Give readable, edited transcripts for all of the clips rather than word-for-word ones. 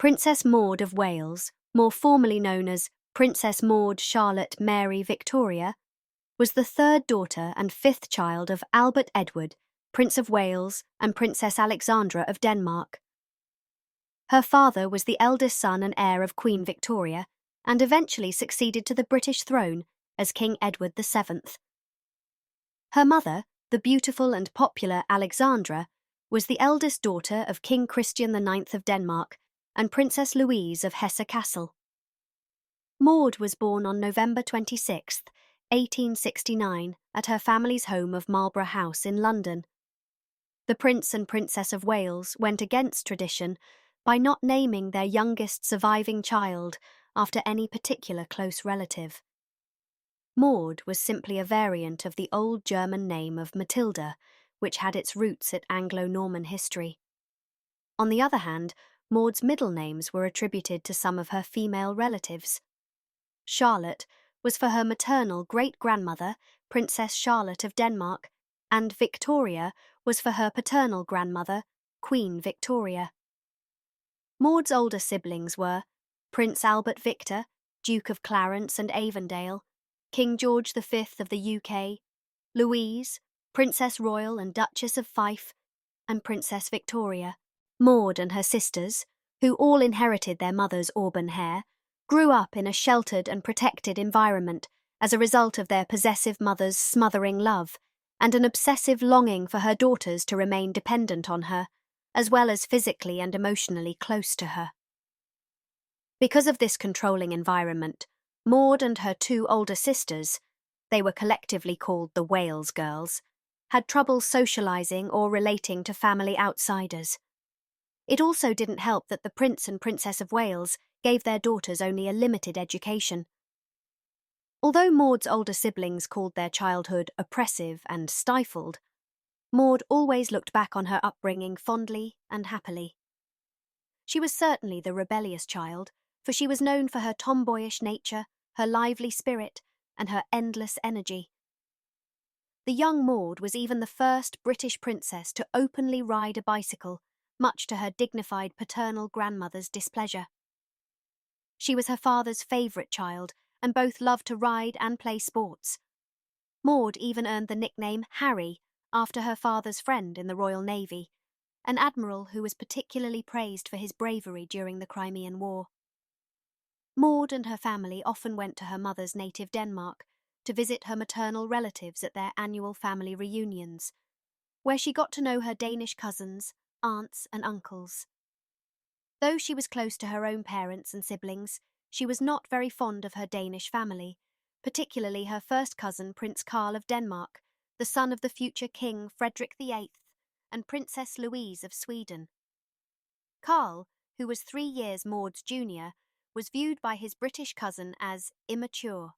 Princess Maud of Wales, more formally known as Princess Maud Charlotte Mary Victoria, was the third daughter and fifth child of Albert Edward, Prince of Wales, and Princess Alexandra of Denmark. Her father was the eldest son and heir of Queen Victoria, and eventually succeeded to the British throne as King Edward VII. Her mother, the beautiful and popular Alexandra, was the eldest daughter of King Christian IX of Denmark and Princess Louise of Hesse-Kassel. Maud was born on November 26, 1869, at her family's home of Marlborough House in London. The Prince and Princess of Wales went against tradition by not naming their youngest surviving child after any particular close relative. Maud was simply a variant of the old German name of Matilda, which had its roots at Anglo-Norman history. On the other hand, Maud's middle names were attributed to some of her female relatives. Charlotte was for her maternal great-grandmother, Princess Charlotte of Denmark, and Victoria was for her paternal grandmother, Queen Victoria. Maud's older siblings were Prince Albert Victor, Duke of Clarence and Avondale, King George V of the UK, Louise, Princess Royal and Duchess of Fife, and Princess Victoria. Maud and her sisters, who all inherited their mother's auburn hair, grew up in a sheltered and protected environment as a result of their possessive mother's smothering love and an obsessive longing for her daughters to remain dependent on her, as well as physically and emotionally close to her. Because of this controlling environment, Maud and her two older sisters, they were collectively called the Wales girls, had trouble socializing or relating to family outsiders. It also didn't help that the Prince and Princess of Wales gave their daughters only a limited education. Although Maud's older siblings called their childhood oppressive and stifled, Maud always looked back on her upbringing fondly and happily. She was certainly the rebellious child, for she was known for her tomboyish nature, her lively spirit, and her endless energy. The young Maud was even the first British princess to openly ride a bicycle, much to her dignified paternal grandmother's displeasure. She was her father's favourite child, and both loved to ride and play sports. Maud even earned the nickname Harry after her father's friend in the Royal Navy, an admiral who was particularly praised for his bravery during the Crimean War. Maud and her family often went to her mother's native Denmark to visit her maternal relatives at their annual family reunions, where she got to know her Danish cousins, aunts and uncles. Though she was close to her own parents and siblings, she was not very fond of her Danish family, particularly her first cousin Prince Carl of Denmark, the son of the future King Frederick VIII, and Princess Louise of Sweden. Carl, who was 3 years Maud's junior, was viewed by his British cousin as immature.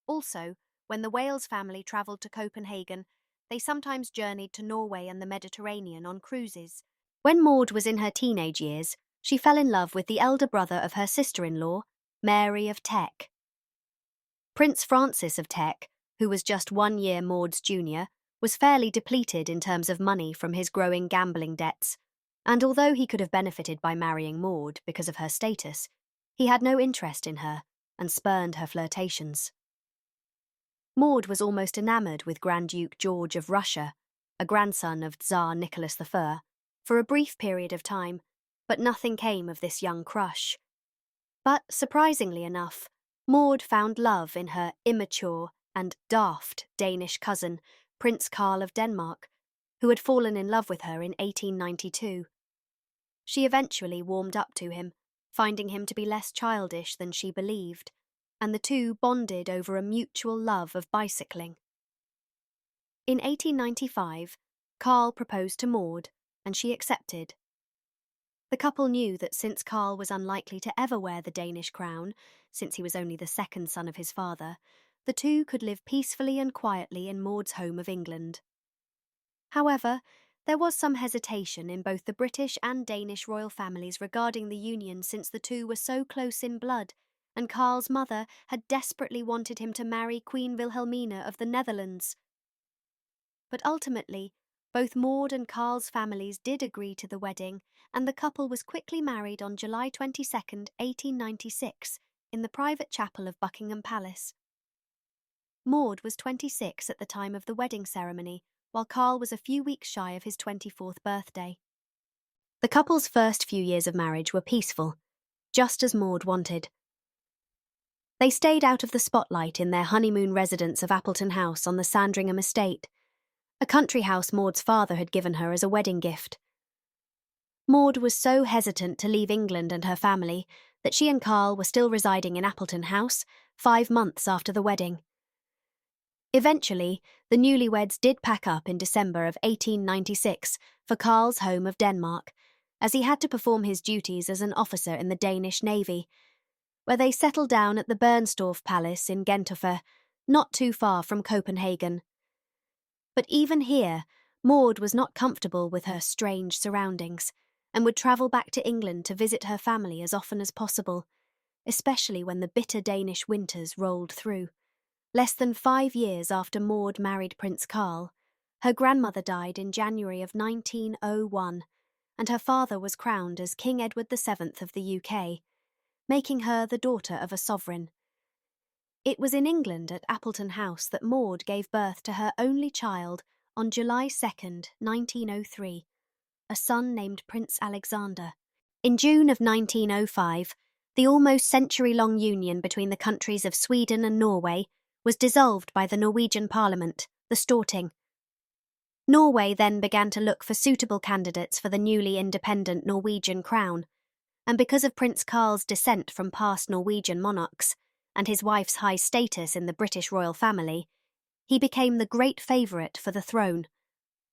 Also, when the Wales family travelled to Copenhagen, they sometimes journeyed to Norway and the Mediterranean on cruises. When Maud was in her teenage years, she fell in love with the elder brother of her sister-in-law, Mary of Teck. Prince Francis of Teck, who was just 1 year Maud's junior, was fairly depleted in terms of money from his growing gambling debts, and although he could have benefited by marrying Maud because of her status, he had no interest in her and spurned her flirtations. Maud was almost enamoured with Grand Duke George of Russia, a grandson of Tsar Nicholas I, for a brief period of time, but nothing came of this young crush. But, surprisingly enough, Maud found love in her immature and daft Danish cousin, Prince Carl of Denmark, who had fallen in love with her in 1892. She eventually warmed up to him, finding him to be less childish than she believed, and the two bonded over a mutual love of bicycling. In 1895, Carl proposed to Maud, and she accepted. The couple knew that since Carl was unlikely to ever wear the Danish crown, since he was only the second son of his father, the two could live peacefully and quietly in Maud's home of England. However, there was some hesitation in both the British and Danish royal families regarding the union, since the two were so close in blood, and Carl's mother had desperately wanted him to marry Queen Wilhelmina of the Netherlands. But ultimately, Both Maud and Carl's families did agree to the wedding, and the couple was quickly married on July 22nd, 1896, in the private chapel of Buckingham Palace. Maud was 26 at the time of the wedding ceremony, while Carl was a few weeks shy of his 24th birthday. The couple's first few years of marriage were peaceful, just as Maud wanted. They stayed out of the spotlight in their honeymoon residence of Appleton House on the Sandringham estate, a country house Maud's father had given her as a wedding gift. Maud was so hesitant to leave England and her family that she and Carl were still residing in Appleton House 5 months after the wedding. Eventually, the newlyweds did pack up in December of 1896 for Carl's home of Denmark, as he had to perform his duties as an officer in the Danish Navy, where they settled down at the Bernstorff Palace in Gentofte, not too far from Copenhagen. But even here, Maud was not comfortable with her strange surroundings, and would travel back to England to visit her family as often as possible, especially when the bitter Danish winters rolled through. Less than 5 years after Maud married Prince Carl, her grandmother died in January of 1901, and her father was crowned as King Edward VII of the UK, making her the daughter of a sovereign. It was in England at Appleton House that Maud gave birth to her only child on July 2nd, 1903, a son named Prince Alexander. In June of 1905, the almost century-long union between the countries of Sweden and Norway was dissolved by the Norwegian Parliament, the Storting. Norway then began to look for suitable candidates for the newly independent Norwegian crown, and because of Prince Carl's descent from past Norwegian monarchs, and his wife's high status in the British royal family, he became the great favourite for the throne.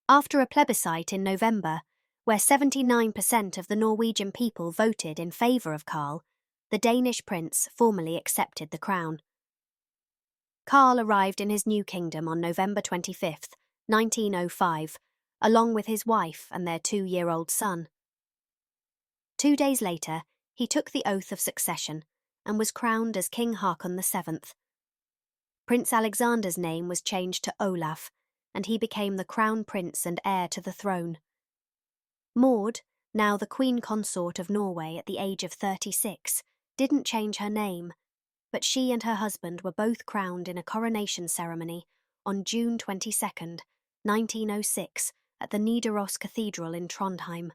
After a plebiscite in November, where 79% of the Norwegian people voted in favour of Carl, the Danish prince formally accepted the crown. Carl arrived in his new kingdom on November 25th, 1905, along with his wife and their 2-year-old son. 2 days later, he took the oath of succession and was crowned as King Haakon VII. Prince Alexander's name was changed to Olaf, and he became the crown prince and heir to the throne. Maud, now the Queen Consort of Norway at the age of 36, didn't change her name, but she and her husband were both crowned in a coronation ceremony on June 22nd, 1906, at the Nidaros Cathedral in Trondheim.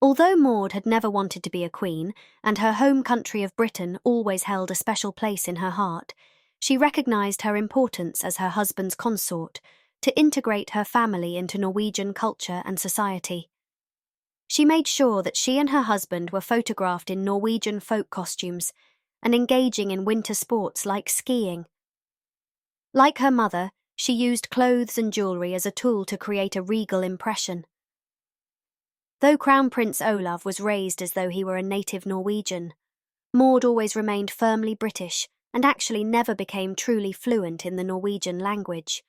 Although Maud had never wanted to be a queen, and her home country of Britain always held a special place in her heart, she recognised her importance as her husband's consort to integrate her family into Norwegian culture and society. She made sure that she and her husband were photographed in Norwegian folk costumes and engaging in winter sports like skiing. Like her mother, she used clothes and jewellery as a tool to create a regal impression. Though Crown Prince Olav was raised as though he were a native Norwegian, Maud always remained firmly British and actually never became truly fluent in the Norwegian language.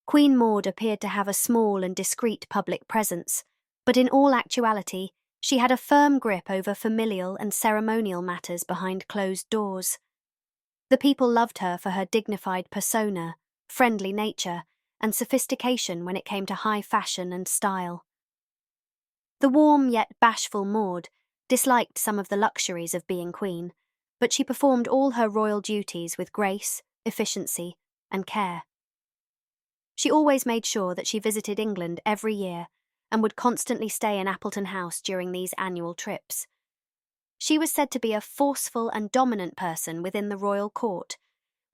Queen Maud appeared to have a small and discreet public presence, but in all actuality, she had a firm grip over familial and ceremonial matters behind closed doors. The people loved her for her dignified persona, friendly nature, and sophistication when it came to high fashion and style. The warm yet bashful Maud disliked some of the luxuries of being queen, but she performed all her royal duties with grace, efficiency, and care. She always made sure that she visited England every year and would constantly stay in Appleton House during these annual trips. She was said to be a forceful and dominant person within the royal court,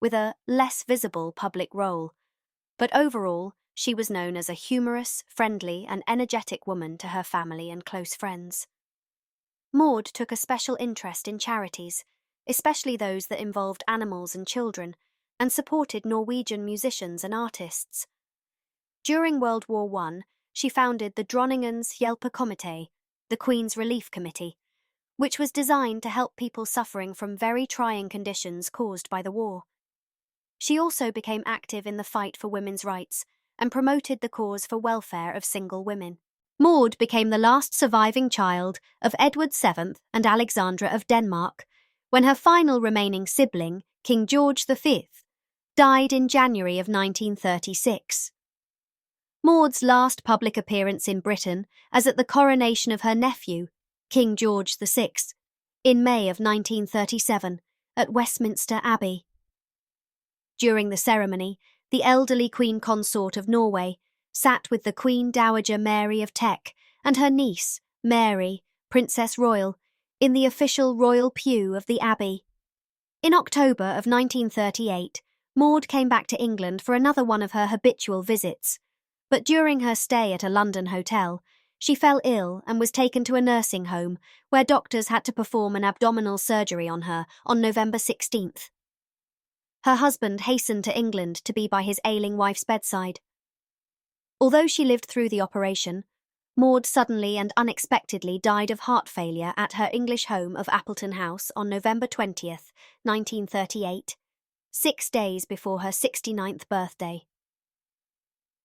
with a less visible public role, but overall, she was known as a humorous, friendly, and energetic woman to her family and close friends. Maud took a special interest in charities, especially those that involved animals and children, and supported Norwegian musicians and artists. During World War I, she founded the Dronningens Hjelpekomité, the Queen's Relief Committee, which was designed to help people suffering from very trying conditions caused by the war. She also became active in the fight for women's rights and promoted the cause for welfare of single women. Maud became the last surviving child of Edward VII and Alexandra of Denmark, when her final remaining sibling, King George V, died in January of 1936. Maud's last public appearance in Britain as at the coronation of her nephew, King George VI, in May of 1937 at Westminster Abbey. During the ceremony, the elderly Queen Consort of Norway sat with the Queen Dowager Mary of Teck and her niece, Mary, Princess Royal, in the official royal pew of the Abbey. In October of 1938, Maud came back to England for another one of her habitual visits, but during her stay at a London hotel, she fell ill and was taken to a nursing home where doctors had to perform an abdominal surgery on her on November 16th. Her husband hastened to England to be by his ailing wife's bedside. Although she lived through the operation, Maud suddenly and unexpectedly died of heart failure at her English home of Appleton House on November 20th, 1938, 6 days before her 69th birthday.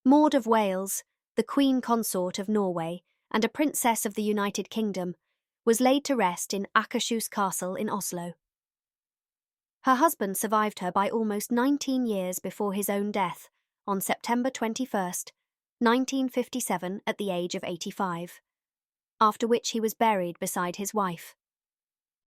Maud of Wales, the Queen Consort of Norway and a princess of the United Kingdom, was laid to rest in Akershus Castle in Oslo. Her husband survived her by almost 19 years before his own death on September 21st, 1957 at the age of 85, after which he was buried beside his wife.